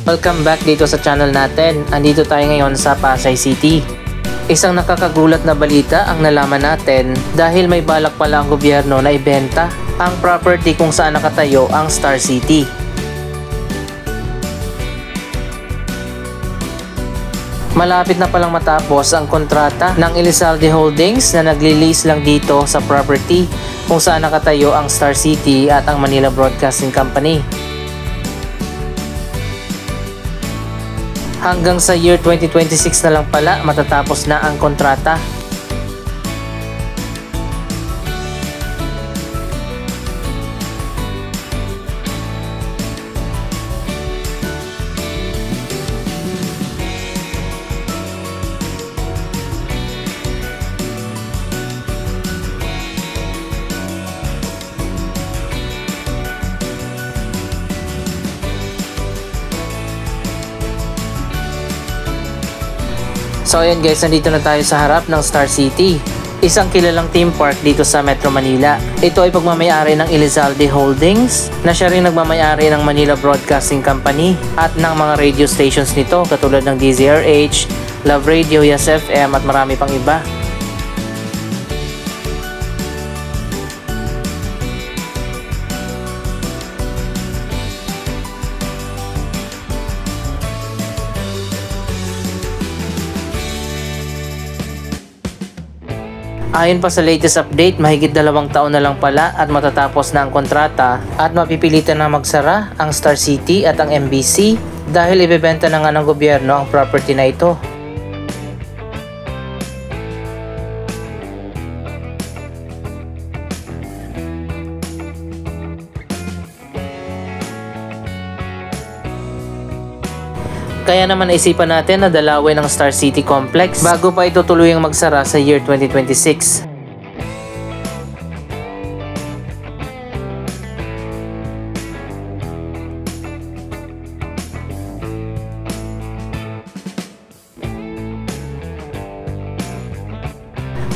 Welcome back dito sa channel natin. Andito tayo ngayon sa Pasay City. Isang nakakagulat na balita ang nalaman natin dahil may balak pala ang gobyerno na ibenta ang property kung saan nakatayo ang Star City. Malapit na palang matapos ang kontrata ng Elizalde Holdings na nagli-lease lang dito sa property kung saan nakatayo ang Star City at ang Manila Broadcasting Company. Hanggang sa year 2026 na lang pala matatapos na ang kontrata. So ayan guys, nandito na tayo sa harap ng Star City, isang kilalang theme park dito sa Metro Manila. Ito ay pagmamayari ng Elizalde Holdings na siya rin nagmamayari ng Manila Broadcasting Company at ng mga radio stations nito katulad ng DZRH, Love Radio, Yes FM at marami pang iba. Ayon pa sa latest update, mahigit 2 taon na lang pala at matatapos na ang kontrata at mapipilitan na magsara ang Star City at ang MBC dahil ibebenta na nga ng gobyerno ang property na ito. Kaya naman naisipan natin na dalawin ang Star City Complex bago pa ito tuluyang magsara sa year 2026.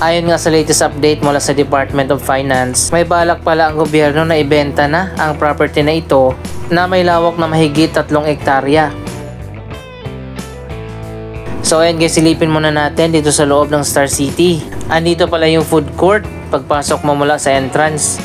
Ayon nga sa latest update mula sa Department of Finance, may balak pala ang gobyerno na ibenta na ang property na ito na may lawak na mahigit 3 hektarya. So ayan guys, silipin muna natin dito sa loob ng Star City. Andito pala yung food court pagpasok mo mula sa entrance.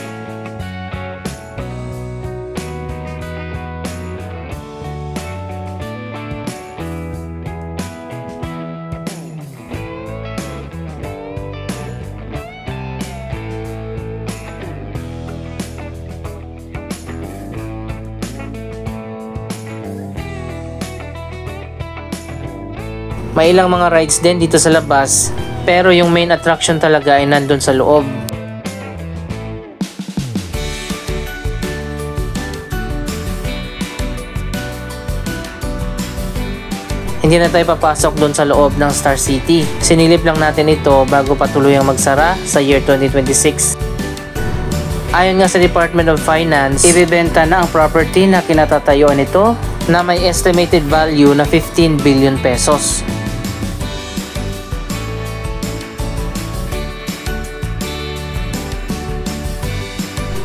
May ilang mga rides din dito sa labas, pero yung main attraction talaga ay nandun sa loob. Hindi na tayo papasok doon sa loob ng Star City. Sinilip lang natin ito bago pa tuluyang magsara sa year 2026. Ayon nga sa Department of Finance, ibebenta na ang property na kinatatayuan nito na may estimated value na 15 billion pesos.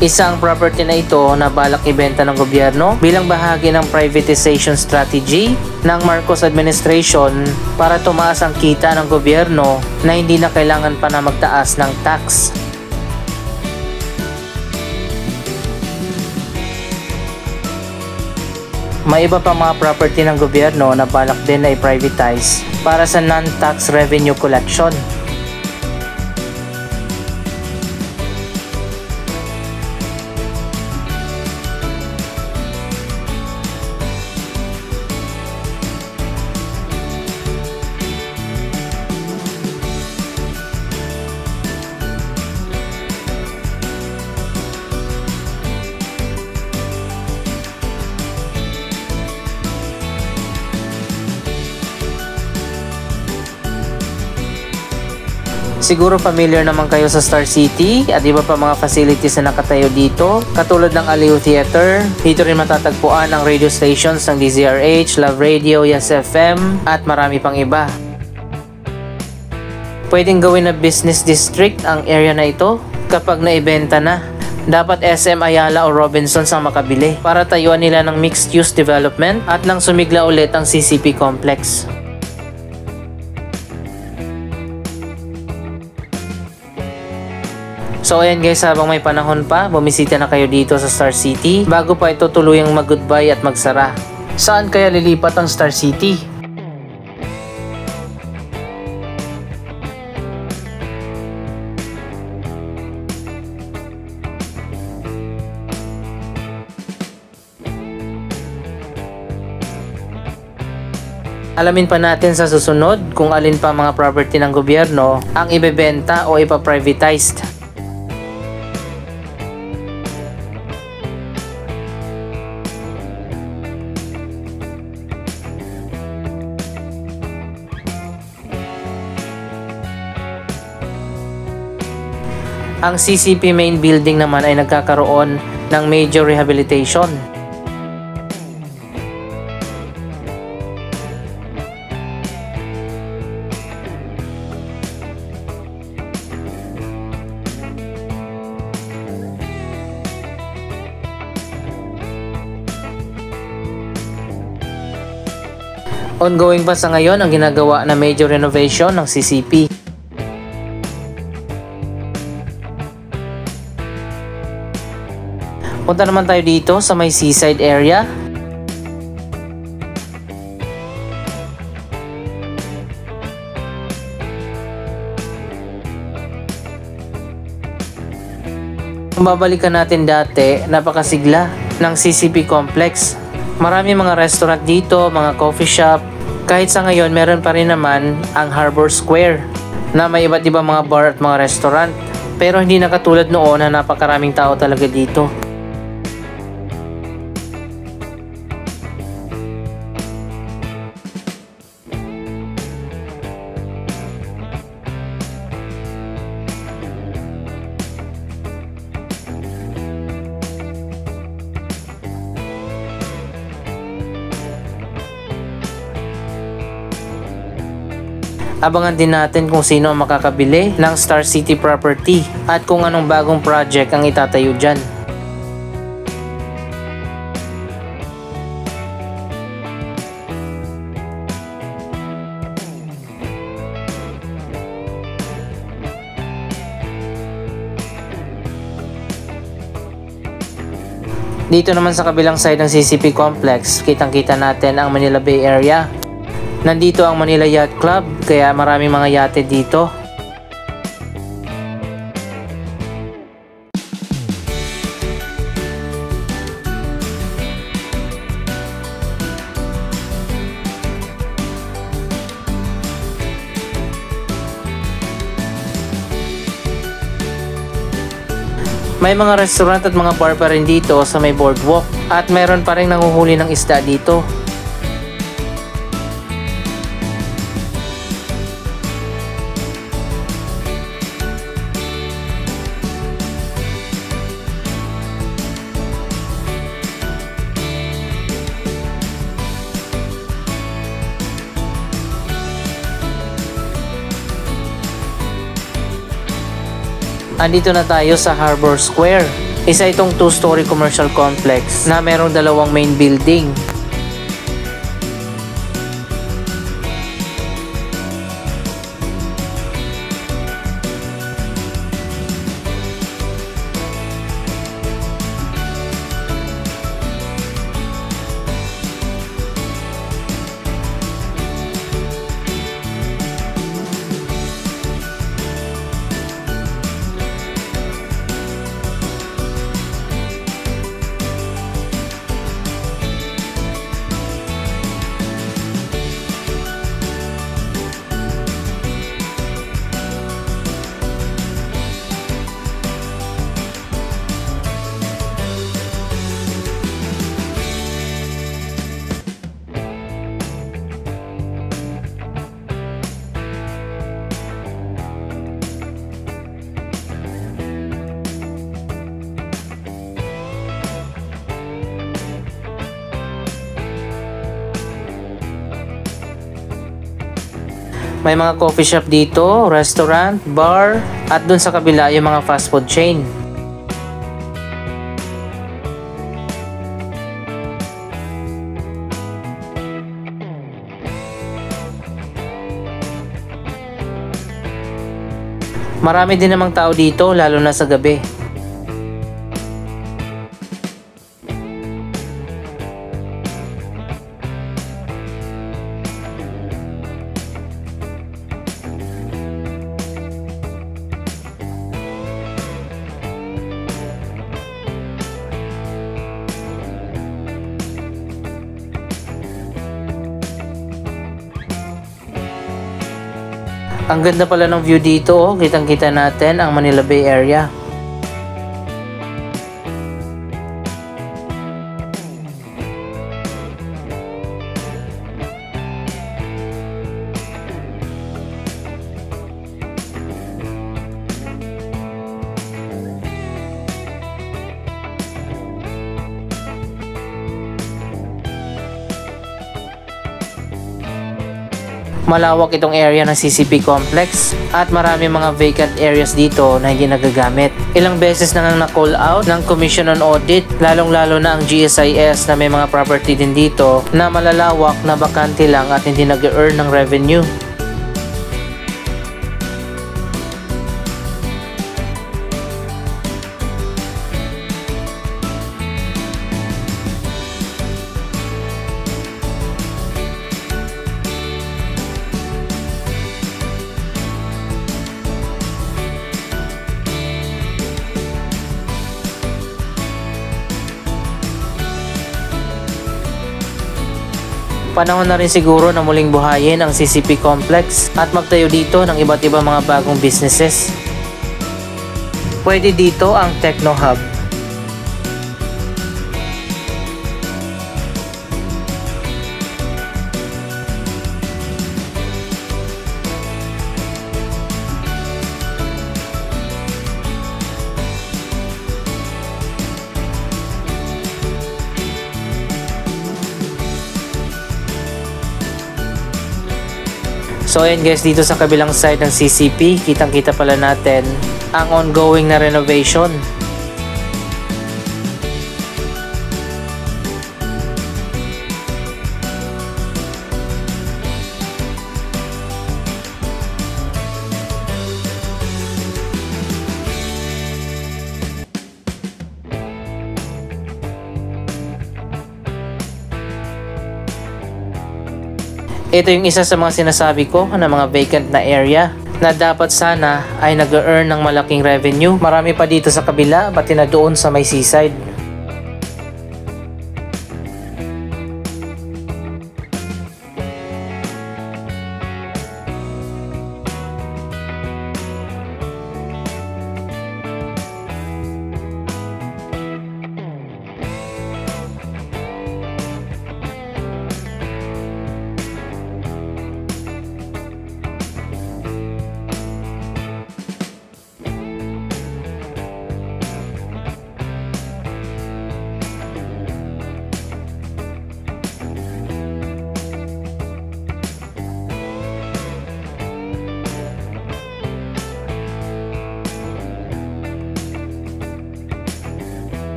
Isang property na ito na balak ibenta ng gobyerno bilang bahagi ng privatization strategy ng Marcos administration para tumaas ang kita ng gobyerno na hindi na kailangan pa na magtaas ng tax. May iba pa mga property ng gobyerno na balak din na i-privatize para sa non-tax revenue collection. Siguro familiar naman kayo sa Star City at iba pa mga facilities na nakatayo dito katulad ng Aliw Theater. Dito rin matatagpuan ang radio stations ng DZRH, Love Radio, Yes FM at marami pang iba. Pwedeng gawin na business district ang area na ito kapag naibenta na. Dapat SM Ayala o Robinsons ang makabili para tayuan nila ng mixed-use development at nang sumigla ulit ang CCP complex. So ayan guys, habang may panahon pa, bumisita na kayo dito sa Star City bago pa ito tuluyang mag-goodbye at magsara. Saan kaya lilipat ang Star City? Alamin pa natin sa susunod kung alin pa mga property ng gobyerno ang ibebenta o ipaprivatized. Ang CCP main building naman ay nagkakaroon ng major rehabilitation. Ongoing pa sa ngayon ang ginagawa na major renovation ng CCP. Punta naman tayo dito sa may seaside area. Kung babalikan natin dati, napakasigla ng CCP complex. Marami mga restaurant dito, mga coffee shop. Kahit sa ngayon, meron pa rin naman ang Harbor Square na may iba't ibang mga bar at mga restaurant. Pero hindi na katulad noon na napakaraming tao talaga dito. Abangan din natin kung sino ang makakabili ng Star City property at kung anong bagong project ang itatayo dyan. Dito naman sa kabilang side ng CCP complex, kitang-kita natin ang Manila Bay area. Nandito ang Manila Yacht Club, kaya maraming mga yate dito. May mga restaurant at mga bar pa rin dito sa may boardwalk at meron pa rin nanguhuli ng isda dito. Andito na tayo sa Harbor Square. Isa itong two-story commercial complex na merong dalawang main building. May mga coffee shop dito, restaurant, bar, at dun sa kabila yung mga fast food chain. Marami din namang tao dito lalo na sa gabi. Ang ganda pala ng view dito, oh. Kitang-kita natin ang Manila Bay Area. Malawak itong area ng CCP complex at marami mga vacant areas dito na hindi nagagamit. Ilang beses na nga na-call out ng Commission on Audit, lalong-lalo na ang GSIS na may mga property din dito na malalawak na bakante lang at hindi nag-earn ng revenue. Panahon na rin siguro na muling buhayin ang CCP complex at magtayo dito ng iba't ibang mga bagong businesses. Pwede dito ang Techno Hub. So ayan guys, dito sa kabilang side ng CCP, kitang-kita pala natin ang ongoing na renovation. Ito yung isa sa mga sinasabi ko na mga vacant na area na dapat sana ay nag-earn ng malaking revenue. Marami pa dito sa kabila, pati na doon sa may seaside.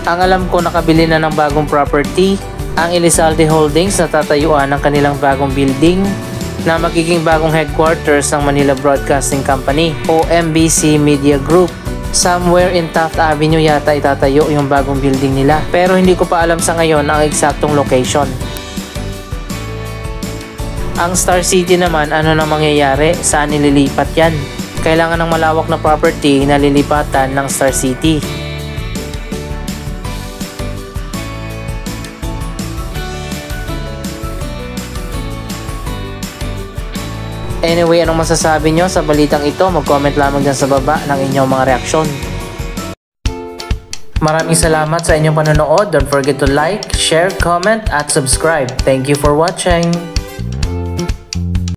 Ang alam ko nakabili na ng bagong property, ang Elizalde Holdings na tatayuan ng kanilang bagong building na magiging bagong headquarters ng Manila Broadcasting Company o MBC Media Group. Somewhere in Taft Avenue yata itatayo yung bagong building nila, pero hindi ko pa alam sa ngayon ang eksaktong location. Ang Star City naman, ano na mangyayari, saan nililipat yan? Kailangan ng malawak na property na lilipatan ng Star City. Anyway, anong masasabi nyo sa balitang ito? Mag-comment lamang dyan sa baba ng inyong mga reaksyon. Maraming salamat sa inyong panonood. Don't forget to like, share, comment, at subscribe. Thank you for watching.